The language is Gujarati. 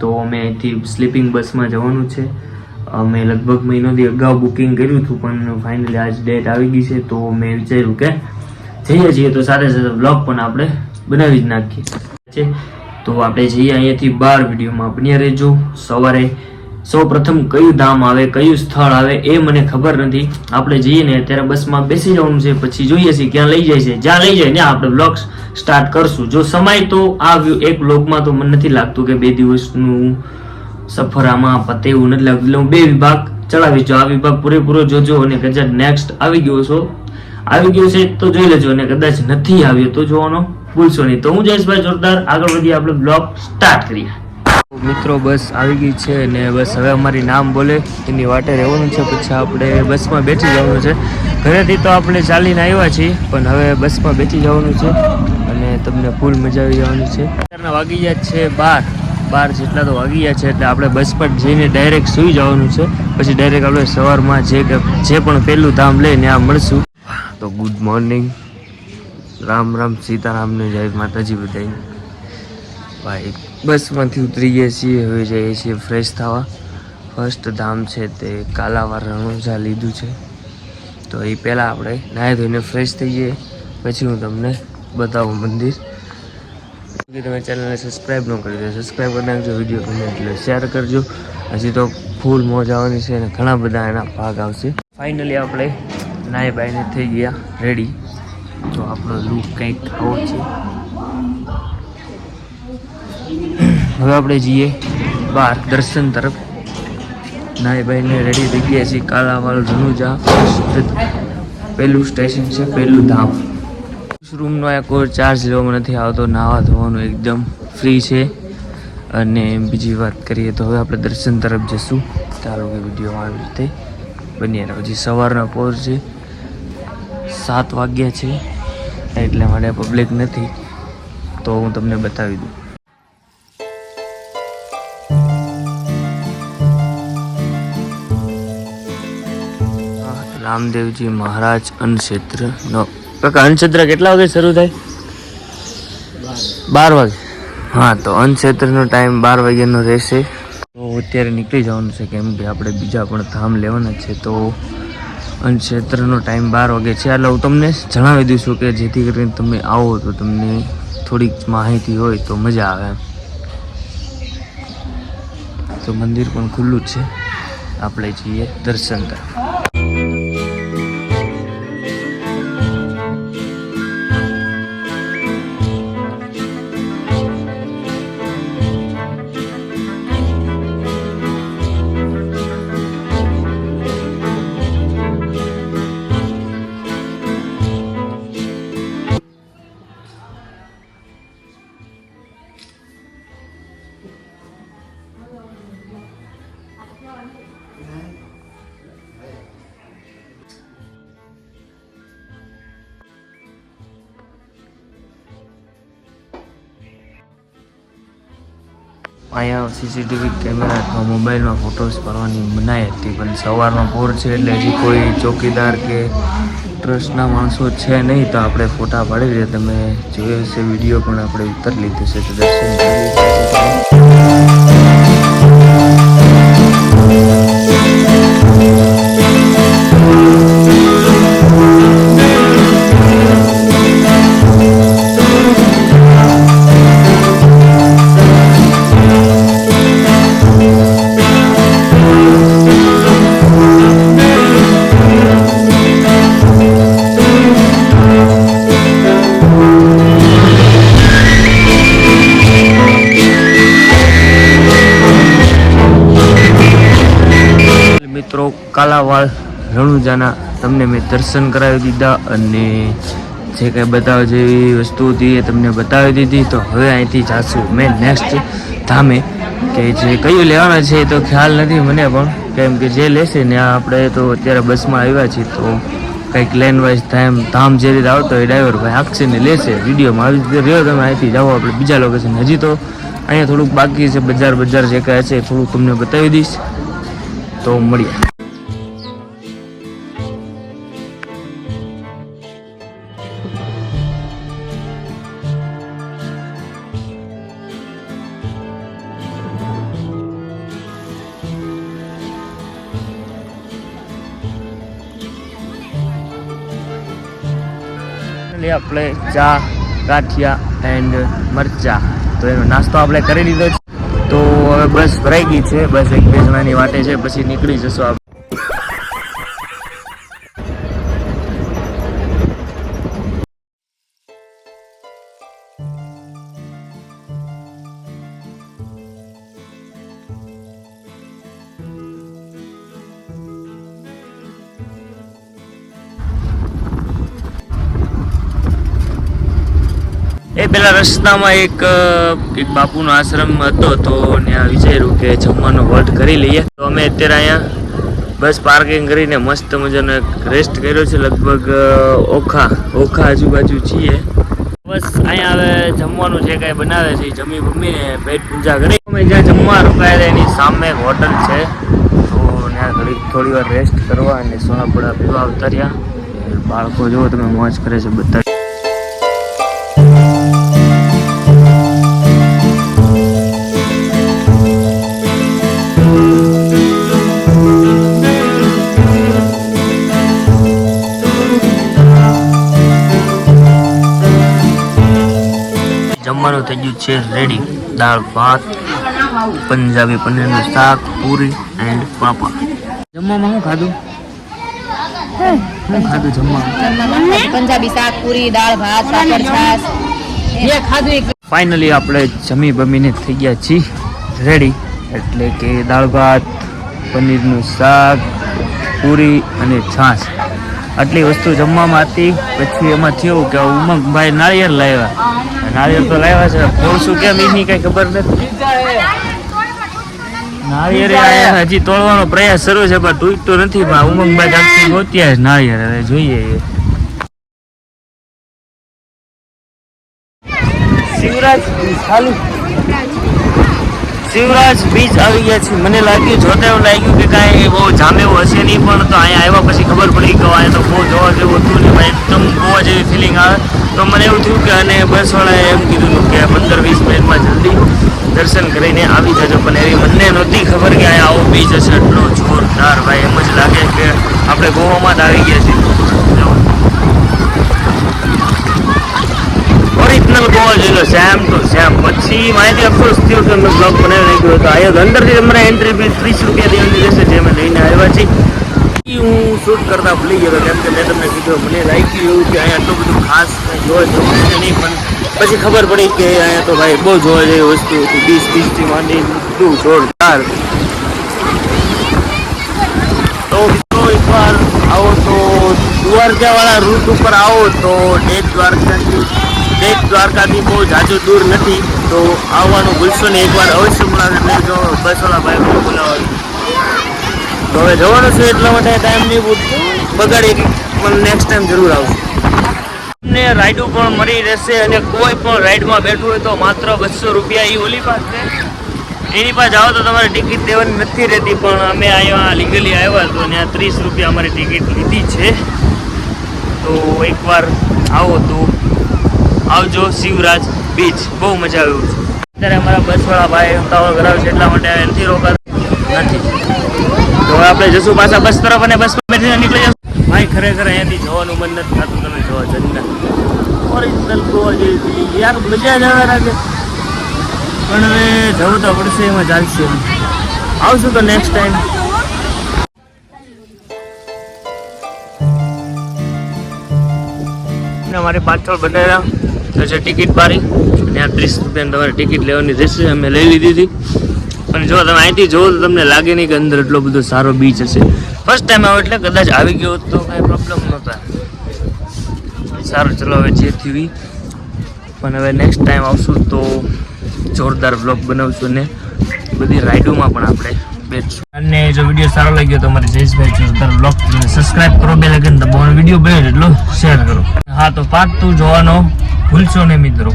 તો અમે અહીંથી સ્લીપિંગ બસમાં જવાનું છે. અમે લગભગ મહિનોથી અગાઉ બુકિંગ કર્યું હતું, પણ ફાઇનલી આજ ડેટ આવી ગઈ છે. તો મેં વિચાર્યું કે જઈએ છીએ તો સાથે સાથે બ્લોગ પણ આપણે બનાવી જ નાખીએ. તો આપણે જઈએ અહીંયાથી બહાર. વિડીયોમાં બન્યા રહેજો. સવારે સૌ પ્રથમ કયું ધામ આવે, કયું સ્થળ આવે એ મને ખબર નથી. આપણે જઈએ ને અત્યારે બસમાં બેસી જવાનું છે, પછી જોઈએ છીએ ક્યાં લઈ જાય છે. જ્યાં લઈ જાય ને આપણે બ્લોગ સ્ટાર્ટ કરશું. જો સમય તો આ એક બ્લોગમાં તો મને નથી લાગતું કે 2 દિવસનું સફર આમાં પતે એવું નથી લાગતું. એટલે હું 2 વિભાગ ચલાવીશ. જો આ વિભાગ પૂરેપૂરો જોજો અને કદાચ નેક્સ્ટ આવી ગયો છે તો જોઈ લેજો, અને કદાચ નથી આવ્યો તો જોવાનો ભૂલશો નહીં. તો હું જયેશભાઈ જોરદાર આગળ વધી આપણે બ્લોગ સ્ટાર્ટ કરીએ. મિત્રો બસ આવી ગઈ છે અને બસ હવે અમારી નામ બોલે એની વાટે રહેવાનું છે. પછી આપણે બસમાં બેસી જવાનું છે. ઘરેથી તો આપણે ચાલીને આવ્યા છીએ, પણ હવે બસમાં બેસી જવાનું છે અને તમને ફૂલ મજા આવી જવાની છે. અત્યારના વાગી ગયા છે 12 જેટલા તો વાગી ગયા છે. એટલે આપણે બસ પર જઈને ડાયરેક્ટ સૂઈ જવાનું છે. પછી ડાયરેક્ટ આપણે સવારમાં જે પણ પહેલું ધામ લઈને આ મળશું. તો ગુડ મોર્નિંગ, રામ રામ, સીતારામને, જય માતાજી બધાને. ભાઈ બસમાંથી ઉતરી ગયા છીએ, હવે જઈએ છીએ ફ્રેશ થવા. ફર્સ્ટ ધામ છે તે કાલાવાર રણુજા લીધું છે. તો એ પહેલાં આપણે નાહી ધોઈને ફ્રેશ થઈ જઈએ, પછી હું તમને બતાવું મંદિર. તમે ચેનલને સબસ્ક્રાઈબ ન કરી દો, સબસ્ક્રાઈબ કરી નાખજો. વિડીયો ગમે એટલે શેર કરજો. હજી તો ફૂલ મોજ આવવાની છે અને ઘણા બધા એના ભાગ આવશે. ફાઇનલી આપણે નાહી બાઈને થઈ ગયા રેડી. તો આપણો લુક કંઈક આવો છે. હવે આપણે જઈએ બહાર દર્શન તરફ. નાહી બાઈને રેડી થઈ ગયા છીએ. કાલાવાડ રણુજા પહેલું સ્ટેશન છે, પહેલું ધામ. રૂમનો આ કોઈ ચાર્જ લેવામાં નથી આવતો. નાહવા ધોવાનું એકદમ ફ્રી છે. અને બીજી વાત કરીએ તો હવે આપણે દર્શન તરફ જઈશું. ચાલો કે વિડીયોમાં આવી રીતે બની રહ્યો. હજી સવારના પોર છે, 7 વાગ્યા છે, એટલે માટે પબ્લિક નથી. તો હું તમને બતાવી દઉં. રામદેવજી મહારાજ અન્નક્ષેત્રનો. કાકા અન્નક્ષેત્ર કેટલા વાગે શરૂ થાય? 12 વાગે. હા, તો અન્નક્ષેત્રનો ટાઈમ 12 વાગ્યાનો રહેશે. તો અત્યારે નીકળી જવાનું છે, કેમ કે આપણે બીજા પણ ધામ લેવાના છે. તો અન્નક્ષેત્રનો ટાઈમ 12 વાગે છે. એટલે હું તમને જણાવી દઈશું કે જેથી કરીને તમે આવો તો તમને થોડીક માહિતી હોય તો મજા આવે. તો મંદિર પણ ખુલ્લું જ છે. આપણે જઈએ દર્શન તરફ. અહીંયા સીસીટીવી કેમેરા અથવા મોબાઈલમાં ફોટોસ પાડવાની મનાઈ હતી, પણ સવારનો પોર છે એટલે હજી કોઈ ચોકીદાર કે ટ્રસ્ટના માણસો છે નહીં. તો આપણે ફોટા પાડી દઈએ. તમે જોયો હશે વિડીયો પણ આપણે ઉતરી લીધો છે. તો દર્શન કરીએ. મિત્રો કાલાવાડ રણુજાના તમને મેં દર્શન કરાવી દીધા અને જે કંઈ બતાવવા જેવી વસ્તુ હતી એ તમને બતાવી દીધી. તો હવે અહીંથી જાશું મેં નેક્સ્ટ ધામે, કે જે કયું લેવાના છે એ તો ખ્યાલ નથી મને પણ, કેમ કે જે લેશે ને આપણે તો અત્યારે બસમાં આવ્યા છીએ. તો કંઈક લેન વાઇઝ ધામ જે રીતે આવતો હોય ડ્રાઈવર ભાઈ આખશે ને લેશે. વિડીયોમાં આવી રીતે રહ્યો. તમે અહીંથી જાઓ આપણે બીજા લોકેશન. હજી તો અહીંયા થોડુંક બાકી છે. બજાર જે કાંઈ છે થોડુંક તમને બતાવી દઈશ. તો મળીએ. ફાઇનલી આપણે ચા, ગાંઠિયા એન્ડ મરચા, તો એનો નાસ્તો આપણે કરી લીધો છે. તો હવે બસ ભરાઈ ગઈ છે, બસ 1-2 જણાની વાટે છે, પછી નીકળી જશો આપણે. એ પેલા રસ્તામાં એક બાપુનો આશ્રમ હતો, તો ત્યાં વિચાર્યું કે જમવાનો હોલ્ટ કરી લઈએ. તો અમે અત્યારે અહીંયા બસ પાર્કિંગ કરીને મસ્ત મજાનો એક રેસ્ટ કર્યો છે. લગભગ ઓખા આજુબાજુ છીએ. બસ અહીંયા હવે જમવાનું જે કાંઈ બનાવે છે એ જમી બમીને પેટ પૂજા કરી અમે જ્યાં જમવા રોકાયા એની સામે એક હોટલ છે, તો ત્યાં થોડી વાર રેસ્ટ કરવા અને સોનાપડા પીવા ઉતાર્યા. બાળકો જુઓ તમે મોજ કરે છે બધા. જમવાનું થઈ ગયું છે રેડી. દાળ ભાત, પંજાબી પનીરનું શાક, પૂરી એન્ડ પાપા. જમવામાં શું ખાધું? જમવામાં પંજાબી શાક, પૂરી, દાળ ભાત, પાપડ, છાશ જે ખાધું. ફાઇનલી આપણે જમી બમીને થઈ ગયા છીએ રેડી. એટલે કે દાળ ભાત, પનીરનું શાક, પૂરી અને છાશ, આટલી વસ્તુ જમવામાં હતી. પછી એમાં થયું કે ઉમંગભાઈ નાળિયેર લાવ્યા. નાળિયેર તો લાવ્યા છે, તોડશું કેમ એની કઈ ખબર નથી. નાળિયેર હજી તોડવાનો પ્રયાસ શરૂ છે, પણ તૂટતો નથી. પણ ઉમંગભાઈ જાગતી ગોત્યા છે નાળિયેર, હવે જોઈએ. શિવરાજ બીચ આવી ગયા છે. મને લાગ્યું જોતા એવું લાગ્યું કે કાંઈ બહુ જામે એવું હશે નહીં, પણ તો અહીંયા આવ્યા પછી ખબર પડી કે અહીંયા તો બહુ જોવા જેવું હતું ને ભાઈ, એકદમ ગોવા જેવી ફિલિંગ આવે. તો મને એવું થયું કે અને બસવાળાએ એમ કીધું કે 15-20 મિનિટમાં જલ્દી દર્શન કરીને આવી જજો. પણ એવી મને નહોતી ખબર કે અહીંયા આવો બીચ હશે એટલો જોરદાર. ભાઈ એમ જ લાગે કે આપણે ગોવામાં જ આવી ગયા છીએ. ઓરિજિનલ ગોવા જોઈ લો, સેમ તો સેમ. પછી માહિતી અફસોસ થયો કે મેં બ્લોગ બનાવી નાખ્યો હતો. અહીંયા અંદરથી તમારે એન્ટ્રી ફી 30 રૂપિયા દેવાની રહેશે, જે અમે લઈને આવ્યા છીએ. હું શૂટ કરતા ભૂલી ગયો કેમ કે મેં તમને કીધું મને લાગ્યું એવું કે અહીંયા એટલું બધું ખાસ કંઈ જોવા જેવું છે નહીં, પણ પછી ખબર પડી કે અહીંયા તો ભાઈ બહુ જોવા જેવી વસ્તુ હતી. બીચથી માંડી બધું જોરદાર. તો મિત્રો એકવાર આવો તો દ્વારકાવાળા રૂટ ઉપર આવો તો દેવ દ્વારકાથી બહુ જાજુ દૂર નથી, તો આવવાનું ભૂલશો ને. એકવાર અવશ્ય મુલાકાત લેજો. બસવાળા ભાઈ બોલાવવાનું. તો હવે જવાનું છે એટલા માટે ટાઈમ નહીં બગાડી, પણ નેક્સ્ટ ટાઈમ જરૂર આવશે. તમને રાઈડો પણ મળી રહેશે, અને કોઈ પણ રાઈડમાં બેઠવું હોય તો માત્ર 200 રૂપિયા. એ ઓલી પાસ છે, એની પાસે જાઓ તો તમારે ટિકિટ દેવાની નથી રહેતી. પણ અમે અહીંયા લીગલી આવ્યા તો ત્યાં 30 રૂપિયા અમારી ટિકિટ લીધી છે. તો એકવાર આવો તો આવજો. શિવરાજ બીચ બહુ મજા આવ્યું છે. અત્યારે અમારા બસવાળા ભાઈ ઉતાવળ કરાવે છે એટલા માટે નથી રોકાતા નથી. તો આપણે જશું પાછા બસ તરફ, અને બસમાં બેઠીને નીકળી જશું. ભાઈ ખરેખર અહીંયાથી જવાનું મન નથી થતું. તમે જોવા જન્નત ઓરિજિનલ ગોવા જેવી યાર, મજા જ આવે લાગે. પણ હવે જવું તો પડશે, એમાં ચાલશે. આવશું તો નેક્સ્ટ ટાઈમ. અમારી પાછળ બનાવ્યા તો છે ટિકિટ બારી. ત્યાં 30 રૂપિયાની તમારે ટિકિટ લેવાની રહેશે. અમે લઈ લીધી હતી. પણ જો તમે અહીંથી જોવો તો તમને લાગે નહીં કે અંદર એટલો બધો સારો બીચ હશે. ફર્સ્ટ ટાઈમ આવો એટલે કદાચ આવી ગયો તો કાંઈ પ્રોબ્લેમ નહોતા. સારું, ચલો હવે જે થયું. પણ હવે નેક્સ્ટ ટાઈમ આવશું તો જોરદાર બ્લોગ બનાવશું ને બધી રાઇડોમાં પણ આપણે બેઠશું. અને જો વિડીયો સારો લાગ્યો તો અમારે જયેશભાઈ જોરદાર બ્લોગ સબસ્ક્રાઈબ કરો, બેલ આઇકન દબાવો, વિડીયો બન્યો એટલો શેર કરો. હા, તો પાર્ટ 2 જોવાનો ભૂલશો ને મિત્રો.